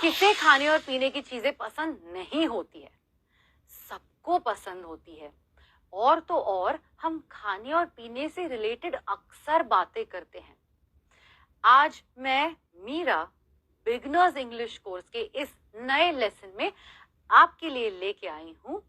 किसे खाने और पीने की चीजें पसंद नहीं होती है? सबको पसंद होती है। और तो और हम खाने और पीने से रिलेटेड अक्सर बातें करते हैं। आज मैं मीरा बिगनर्स इंग्लिश कोर्स के इस नए लेसन में आपके लिए लेके आई हूँ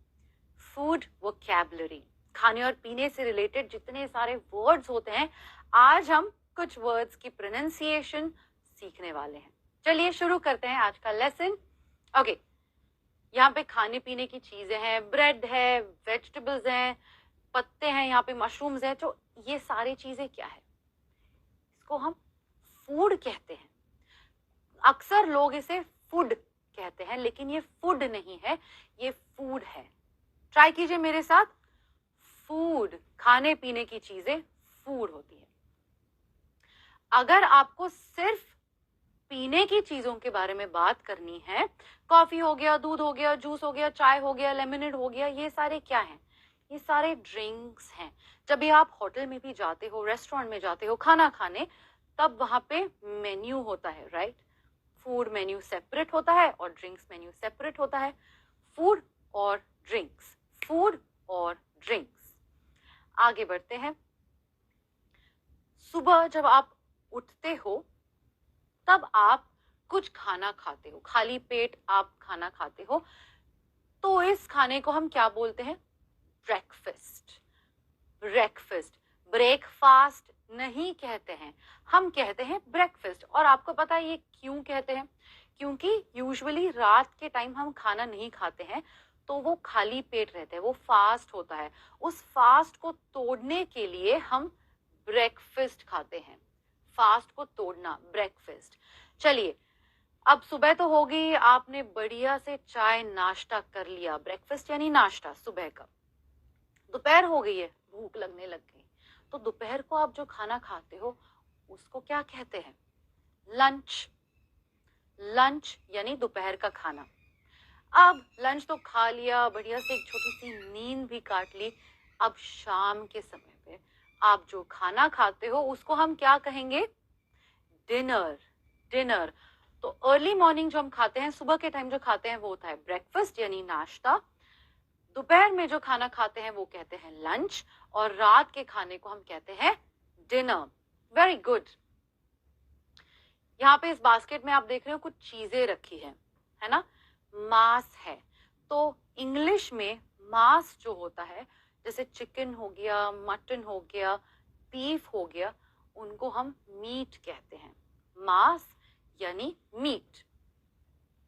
फूड वोकैबुलरी। खाने और पीने से रिलेटेड जितने सारे वर्ड्स होते हैं, आज हम कुछ वर्ड्स की प्रोनाउंसिएशन सीखने वाले हैं। चलिए शुरू करते हैं आज का लेसन। ओके, यहाँ पे खाने पीने की चीजें हैं, ब्रेड है, वेजिटेबल्स हैं, पत्ते हैं, यहाँ पे मशरूम्स हैं। तो ये सारी चीजें क्या है? इसको हम फूड कहते हैं। अक्सर लोग इसे फूड कहते हैं, लेकिन ये फूड नहीं है, ये फूड है। ट्राई कीजिए मेरे साथ। फूड, खाने पीने की चीजें फूड होती है। अगर आपको सिर्फ पीने की चीजों के बारे में बात करनी है, कॉफी हो गया, दूध हो गया, जूस हो गया, चाय हो गया, लेमनेड हो गया, ये सारे क्या हैं? ये सारे ड्रिंक्स हैं। जब भी आप होटल में भी जाते हो, रेस्टोरेंट में जाते हो खाना खाने, तब वहां पे मेन्यू होता है, राइट? फूड मेन्यू सेपरेट होता है और ड्रिंक्स मेन्यू सेपरेट होता है। फूड और ड्रिंक्स, फूड और ड्रिंक्स। आगे बढ़ते हैं। सुबह जब आप उठते हो तब आप कुछ खाना खाते हो, खाली पेट आप खाना खाते हो, तो इस खाने को हम क्या बोलते हैं? ब्रेकफास्ट। ब्रेकफास्ट, ब्रेकफास्ट नहीं कहते हैं, हम कहते हैं ब्रेकफास्ट। और आपको पता है ये क्यों कहते हैं? क्योंकि यूजुअली रात के टाइम हम खाना नहीं खाते हैं, तो वो खाली पेट रहते हैं, वो फास्ट होता है। उस फास्ट को तोड़ने के लिए हम ब्रेकफास्ट खाते हैं। फास्ट को तोड़ना, ब्रेकफास्ट। चलिए, अब सुबह तो हो गई, आपने बढ़िया से चाय नाश्ता कर लिया, ब्रेकफास्ट यानी नाश्ता सुबह का। दोपहर हो गई है, भूख लगने लग गई, तो दोपहर को आप जो खाना खाते हो उसको क्या कहते हैं? लंच। लंच यानी दोपहर का खाना। अब लंच तो खा लिया, बढ़िया से एक छोटी सी नींद भी काट ली। अब शाम के समय पे आप जो खाना खाते हो उसको हम क्या कहेंगे? डिनर। डिनर। तो अर्ली मॉर्निंग जो हम खाते हैं, सुबह के टाइम जो खाते हैं, वो होता है ब्रेकफास्ट यानी नाश्ता। दोपहर में जो खाना खाते हैं वो कहते हैं लंच, और रात के खाने को हम कहते हैं डिनर। Very good. यहाँ पे इस बास्केट में आप देख रहे हो कुछ चीजें रखी है ना? मांस है। तो इंग्लिश में मांस जो होता है, जैसे चिकन हो गया, मटन हो गया, बीफ हो गया, उनको हम मीट कहते हैं। मांस यानी मीट।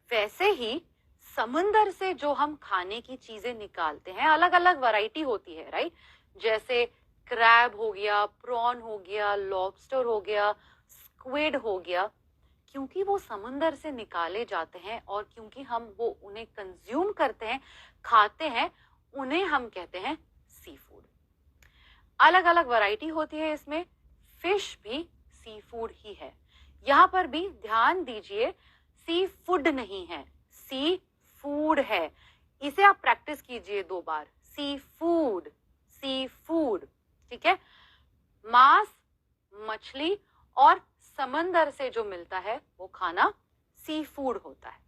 वैसे ही समुंदर से जो हम खाने की चीजें निकालते हैं, अलग अलग वैरायटी होती है, राइट? जैसे क्रैब हो गया, प्रॉन हो गया, लॉबस्टर हो गया, स्क्विड हो गया। क्योंकि वो समुंदर से निकाले जाते हैं और क्योंकि हम वो उन्हें कंज्यूम करते हैं, खाते हैं, उन्हें हम कहते हैं सी फूड। अलग अलग वैरायटी होती है इसमें। फिश भी सी फूड ही है। यहां पर भी ध्यान दीजिए, सी फूड नहीं है, सी फूड है। इसे आप प्रैक्टिस कीजिए 2 बार। सी फूड, सी फूड, ठीक है? मांस, मछली और समंदर से जो मिलता है वो खाना सी फूड होता है।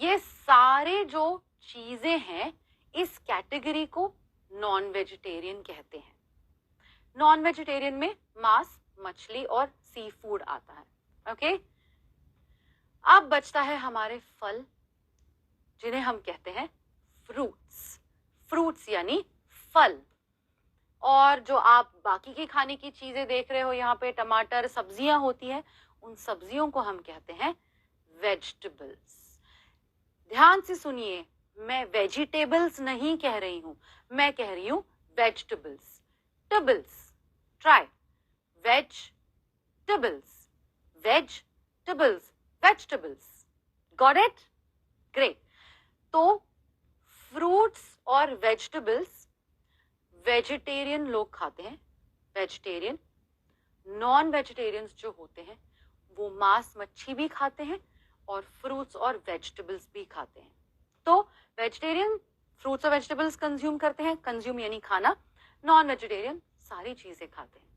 ये सारे जो चीजें हैं, इस कैटेगरी को नॉन वेजिटेरियन कहते हैं। नॉन वेजिटेरियन में मांस, मछली और सी फूड आता है। ओके, अब बचता है हमारे फल, जिन्हें हम कहते हैं फ्रूट्स। फ्रूट्स यानी फल। और जो आप बाकी की खाने की चीजें देख रहे हो, यहाँ पे टमाटर, सब्जियां होती है, उन सब्जियों को हम कहते हैं वेजिटेबल्स। ध्यान से सुनिए, मैं वेजिटेबल्स नहीं कह रही हूं, मैं कह रही हूं vegetables. Tables, try. Vegetables, vegetables, vegetables. Got it? Great. तो फ्रूट्स और वेजिटेबल्स वेजिटेरियन लोग खाते हैं, वेजिटेरियन। नॉन वेजिटेरियंस जो होते हैं वो मांस, मच्छी भी खाते हैं और फ्रूट्स और वेजिटेबल्स भी खाते हैं। तो वेजिटेरियन फ्रूट्स और वेजिटेबल्स कंज्यूम करते हैं, कंज्यूम यानी खाना। नॉन वेजिटेरियन सारी चीजें खाते हैं,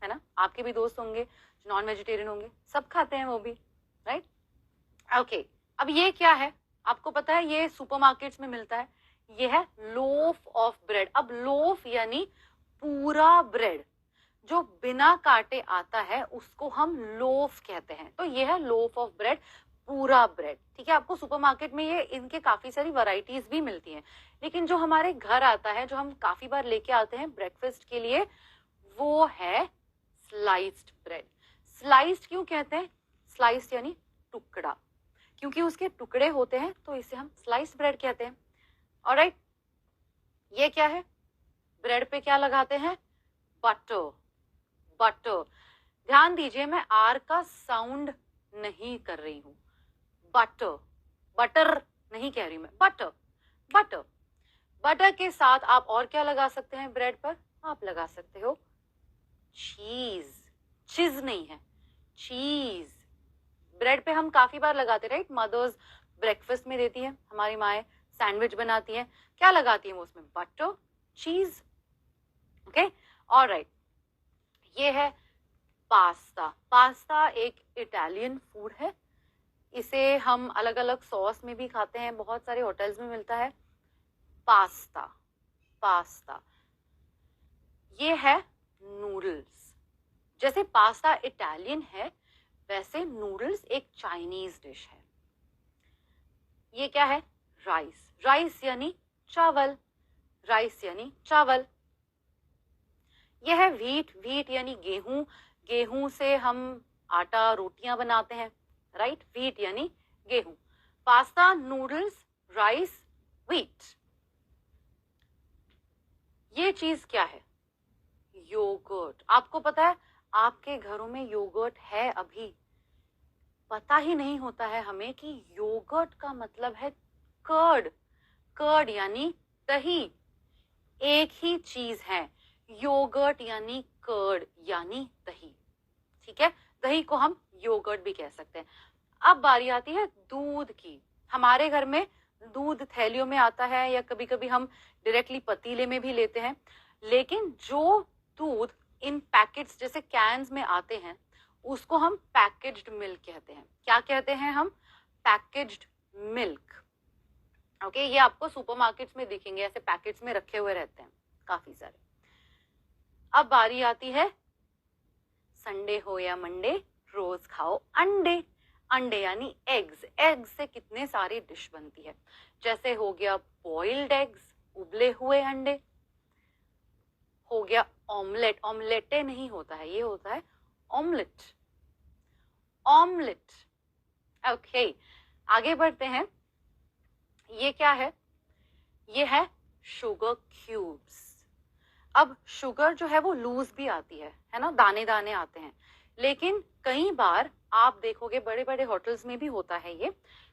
है ना? आपके भी दोस्त होंगे जो नॉन वेजिटेरियन होंगे, सब खाते हैं वो भी, राइट? ओके, अब ये क्या है? आपको पता है ये सुपरमार्केट्स में मिलता है, ये है लोफ ऑफ ब्रेड। अब लोफ यानी पूरा ब्रेड जो बिना काटे आता है उसको हम लोफ कहते हैं। तो ये है लोफ ऑफ ब्रेड, पूरा ब्रेड। ठीक है, आपको सुपरमार्केट में ये इनके काफी सारी वैरायटीज भी मिलती हैं, लेकिन जो हमारे घर आता है, जो हम काफी बार लेके आते हैं ब्रेकफास्ट के लिए, वो है स्लाइस्ड ब्रेड। स्लाइस्ड क्यों कहते हैं? स्लाइस्ड यानी टुकड़ा, क्योंकि उसके टुकड़े होते हैं तो इसे हम स्लाइस्ड ब्रेड कहते हैं। ऑलराइट, ये क्या है? ब्रेड पे क्या लगाते हैं? बटर। बटर, ध्यान दीजिए मैं आर का साउंड नहीं कर रही हूं। बटर, बटर नहीं कह रही मैं, बटर। बटर, बटर के साथ आप और क्या लगा सकते हैं ब्रेड पर? आप लगा सकते हो चीज। चीज नहीं है, चीज। ब्रेड पे हम काफी बार लगाते, राइट? मदर्स ब्रेकफास्ट में देती है, हमारी माए सैंडविच बनाती है, क्या लगाती है वो उसमें? बटर, चीज। ओके, ऑलराइट, ये है पास्ता। पास्ता एक इटालियन फूड है, इसे हम अलग अलग सॉस में भी खाते हैं, बहुत सारे होटल्स में मिलता है पास्ता। पास्ता, ये है नूडल्स। जैसे पास्ता इटालियन है, वैसे नूडल्स एक चाइनीज डिश है। ये क्या है? राइस। राइस यानी चावल। राइस यानी चावल। यह है व्हीट। व्हीट यानी गेहूं। गेहूं से हम आटा, रोटियां बनाते हैं, राइट? व्हीट यानी गेहूं। Pasta, noodles, rice, wheat. ये चीज क्या है? योगर्ट। आपको पता है आपके घरों में योगर्ट है? अभी पता ही नहीं होता है हमें कि योगर्ट का मतलब है कर्ड। कर्ड यानी दही। एक ही चीज है, योगर्ट यानी कर्ड यानी दही। ठीक है, दही को हम योगर्ट भी कह सकते हैं। अब बारी आती है दूध की। हमारे घर में दूध थैलियों में आता है, या कभी कभी हम डायरेक्टली पतीले में भी लेते हैं, लेकिन जो दूध इन पैकेट्स जैसे कैन्स में आते हैं उसको हम पैकेज्ड मिल्क कहते हैं। क्या कहते हैं हम? Packaged milk. ओके, ये आपको सुपरमार्केट्स में दिखेंगे, ऐसे पैकेट्स में रखे हुए रहते हैं काफी सारे। अब बारी आती है संडे हो या मंडे, रोज खाओ अंडे। अंडे यानी एग्स। एग्स से कितने सारी डिश बनती है, जैसे हो गया बॉइल्ड एग्स, उबले हुए अंडे, हो गया ऑमलेट। ऑमलेटे नहीं होता है, ये होता है ऑमलेट। ऑमलेट। ओके, आगे बढ़ते हैं। ये क्या है? ये है शुगर क्यूब्स। अब शुगर जो है वो लूज भी आती है ना, दाने दाने आते हैं, लेकिन कई बार आप देखोगे बड़े बड़े होटल्स में भी होता है ये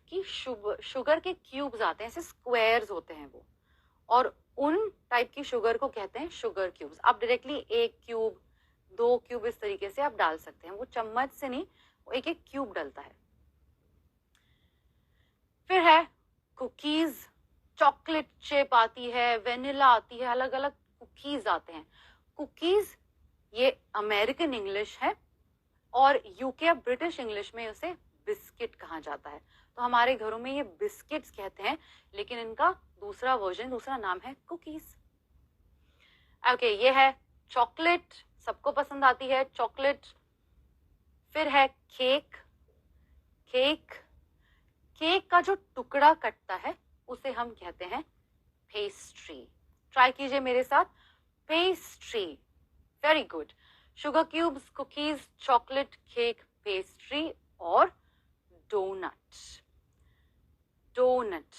कि शुगर के क्यूब्स आते हैं, ऐसे स्क्वायर्स होते हैं वो, और उन टाइप की शुगर को कहते हैं शुगर क्यूब्स। आप डायरेक्टली एक क्यूब, दो क्यूब इस तरीके से आप डाल सकते हैं, वो चम्मच से नहीं, वो एक एक क्यूब डलता है। फिर है कुकीज। चॉकलेट चिप आती है, वेनिला आती है, अलग अलग कुकीज आते हैं। कुकीज ये अमेरिकन इंग्लिश है, और यूके या ब्रिटिश इंग्लिश में उसे बिस्किट कहा जाता है। तो हमारे घरों में ये बिस्किट्स कहते हैं, लेकिन इनका दूसरा वर्जन, दूसरा नाम है कुकीज। ओके, ये है चॉकलेट, सबको पसंद आती है चॉकलेट। फिर है केक। केक, केक का जो टुकड़ा कटता है उसे हम कहते हैं पेस्ट्री। ट्राई कीजिए मेरे साथ, pastry. Very good. Sugar cubes, cookies, chocolate, cake, pastry और डोनट। डोनट,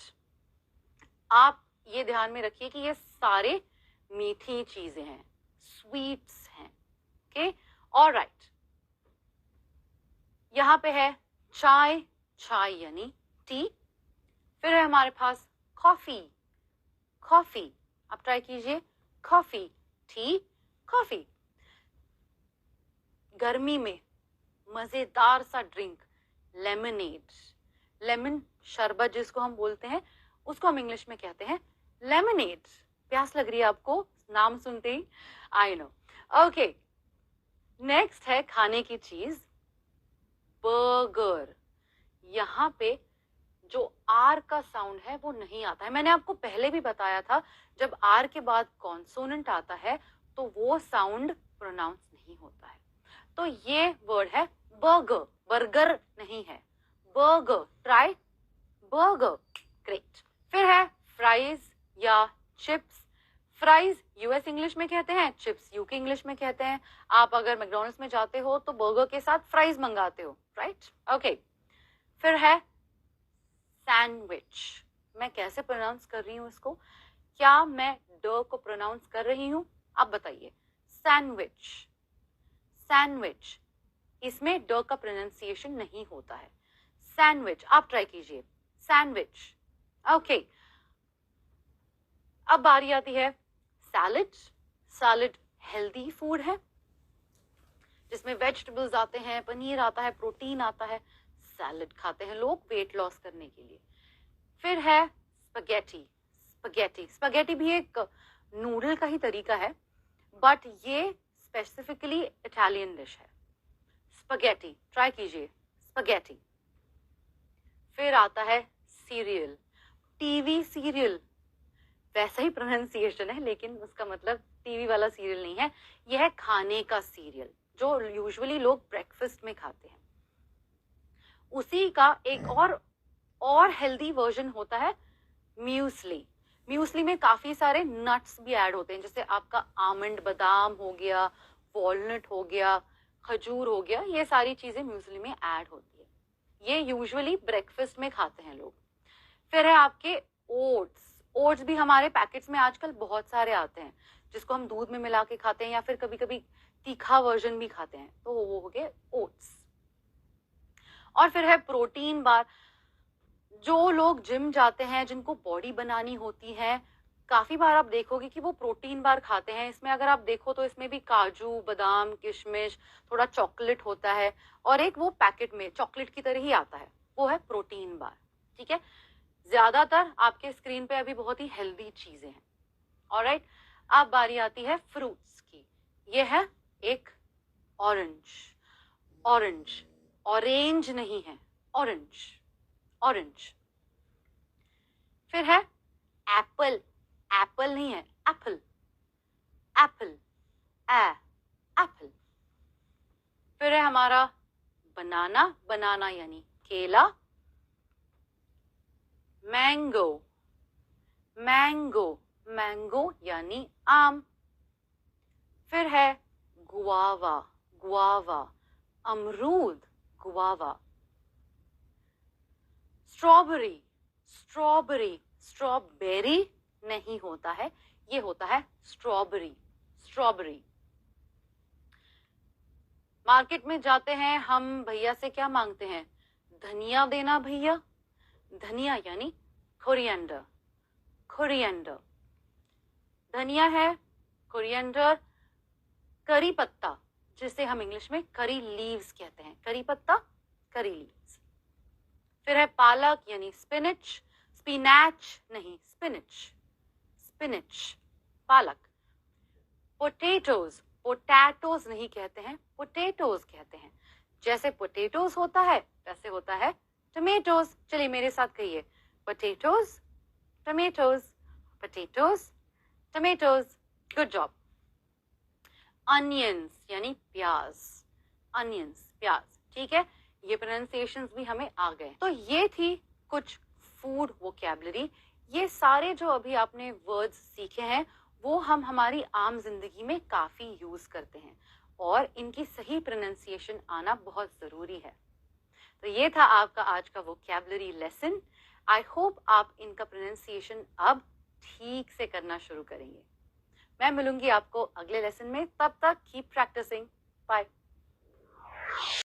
आप ये ध्यान में रखिए कि ये सारे मीठी चीजें हैं, स्वीट्स हैं। ओके, ऑलराइट, यहां पे है चाय। चाय यानी टी। फिर है हमारे पास कॉफी। कॉफी, आप ट्राई कीजिए, कॉफी, टी, कॉफी। गर्मी में मजेदार सा ड्रिंक, लेमनेड। लेमन शरबत जिसको हम बोलते हैं, उसको हम इंग्लिश में कहते हैं लेमनेड। प्यास लग रही है आपको नाम सुनते ही? I know. ओके, नेक्स्ट है खाने की चीज, बर्गर। यहाँ पे जो आर का साउंड है वो नहीं आता है। मैंने आपको पहले भी बताया था, जब आर के बाद कॉन्सोनेंट आता है तो वो साउंड प्रोनाउंस नहीं होता है। तो ये वर्ड है बर्गर, बर्गर नहीं है, बर्गर। Try burger. ग्रेट। फिर है फ्राइज या चिप्स। फ्राइज यूएस इंग्लिश में कहते हैं, चिप्स यूके इंग्लिश में कहते हैं। आप अगर मैकडॉनल्ड्स में जाते हो तो बर्गर के साथ फ्राइज मंगाते हो, राइट? ओके। फिर है सैंडविच। मैं कैसे प्रोनाउंस कर रही हूँ इसको? क्या मैं ड को प्रोनाउंस कर रही हूँ? आप बताइए। सैंडविच, सैंडविच, इसमें ड का प्रोनाउंसिएशन नहीं होता है। सैंडविच, आप ट्राई कीजिए। सैंडविच। ओके। अब बारी आती है सैलड। सैलड हेल्दी फूड है जिसमें वेजिटेबल्स आते हैं, पनीर आता है, प्रोटीन आता है। सैलड खाते हैं लोग वेट लॉस करने के लिए। फिर है स्पगेटी। स्पगेटी, स्पगेटी भी एक नूडल का ही तरीका है, बट ये स्पेसिफिकली इटालियन डिश है। स्पगेटी, ट्राई कीजिए। स्पगेटी। फिर आता है सीरियल। टीवी सीरियल, वैसा ही प्रोनाउंसिएशन है लेकिन उसका मतलब टीवी वाला सीरियल नहीं है। यह है खाने का सीरियल जो यूजुअली लोग ब्रेकफास्ट में खाते हैं। उसी का एक और हेल्दी वर्जन होता है म्यूसली। म्यूसली में काफी सारे नट्स भी ऐड होते हैं, जैसे आपका आमंड, बादाम हो गया, वॉलनट हो गया, खजूर हो गया, ये सारी चीजें म्यूसली में ऐड होती है। ये यूजुअली ब्रेकफास्ट में खाते हैं लोग। फिर है आपके ओट्स। ओट्स भी हमारे पैकेट्स में आजकल बहुत सारे आते हैं, जिसको हम दूध में मिला के खाते हैं या फिर कभी कभी तीखा वर्जन भी खाते हैं, तो वो हो गए ओट्स। और फिर है प्रोटीन बार। जो लोग जिम जाते हैं, जिनको बॉडी बनानी होती है, काफी बार आप देखोगे कि वो प्रोटीन बार खाते हैं। इसमें अगर आप देखो तो इसमें भी काजू, बादाम, किशमिश, थोड़ा चॉकलेट होता है, और एक वो पैकेट में चॉकलेट की तरह ही आता है, वो है प्रोटीन बार। ठीक है, ज्यादातर आपके स्क्रीन पे अभी बहुत ही हेल्दी चीजें हैं। ऑलराइट, अब बारी आती है फ्रूट्स की। ये है एक ऑरेंज। ऑरेंज, ऑरेंज नहीं है, ऑरेंज, ऑरेंज। फिर है एप्पल। एप्पल नहीं है, एप्पल, एप्पल, एप्पल। फिर है हमारा बनाना। बनाना यानी केला। मैंगो, मैंगो, मैंगो यानी आम। फिर है गुआवा। गुआवा, अमरूद, गुआवा। स्ट्रॉबेरी। स्ट्रॉबेरी, स्ट्रॉबेरी नहीं होता है, ये होता है स्ट्रॉबेरी। स्ट्रॉबेरी। मार्केट में जाते हैं हम, भैया से क्या मांगते हैं? धनिया देना भैया। धनिया यानी कोरिएंडर, कोरिएंडर। धनिया है, कोरिएंडर। करी पत्ता, जिसे हम इंग्लिश में करी लीव्स कहते हैं, करी पत्ता, करी लीव्स। फिर है पालक यानी स्पिनच। स्पिनैच नहीं, स्पिनच, स्पिनच, पालक। पोटैटोज, पोटैटोज नहीं कहते हैं, पोटैटोज कहते हैं। जैसे पोटैटोज होता है वैसे होता है टमेटोज। चलिए मेरे साथ कहिए, potatoes, tomatoes, potatoes, tomatoes. Good job. Onions यानी प्याज। अनियंस, प्याज। ठीक है, ये प्रोनाउंसिएशंस भी हमें आ गए। तो ये थी कुछ फूड वोकैबुलरी। ये सारे जो अभी आपने वर्ड्स सीखे हैं वो हम हमारी आम जिंदगी में काफी यूज करते हैं, और इनकी सही प्रोनाउंसिएशन आना बहुत जरूरी है। तो ये था आपका आज का वोकैबुलरी लेसन। आई होप आप इनका प्रोनाउंसिएशन अब ठीक से करना शुरू करेंगे। मैं मिलूंगी आपको अगले लेसन में, तब तक कीप प्रैक्टिसिंग। बाय।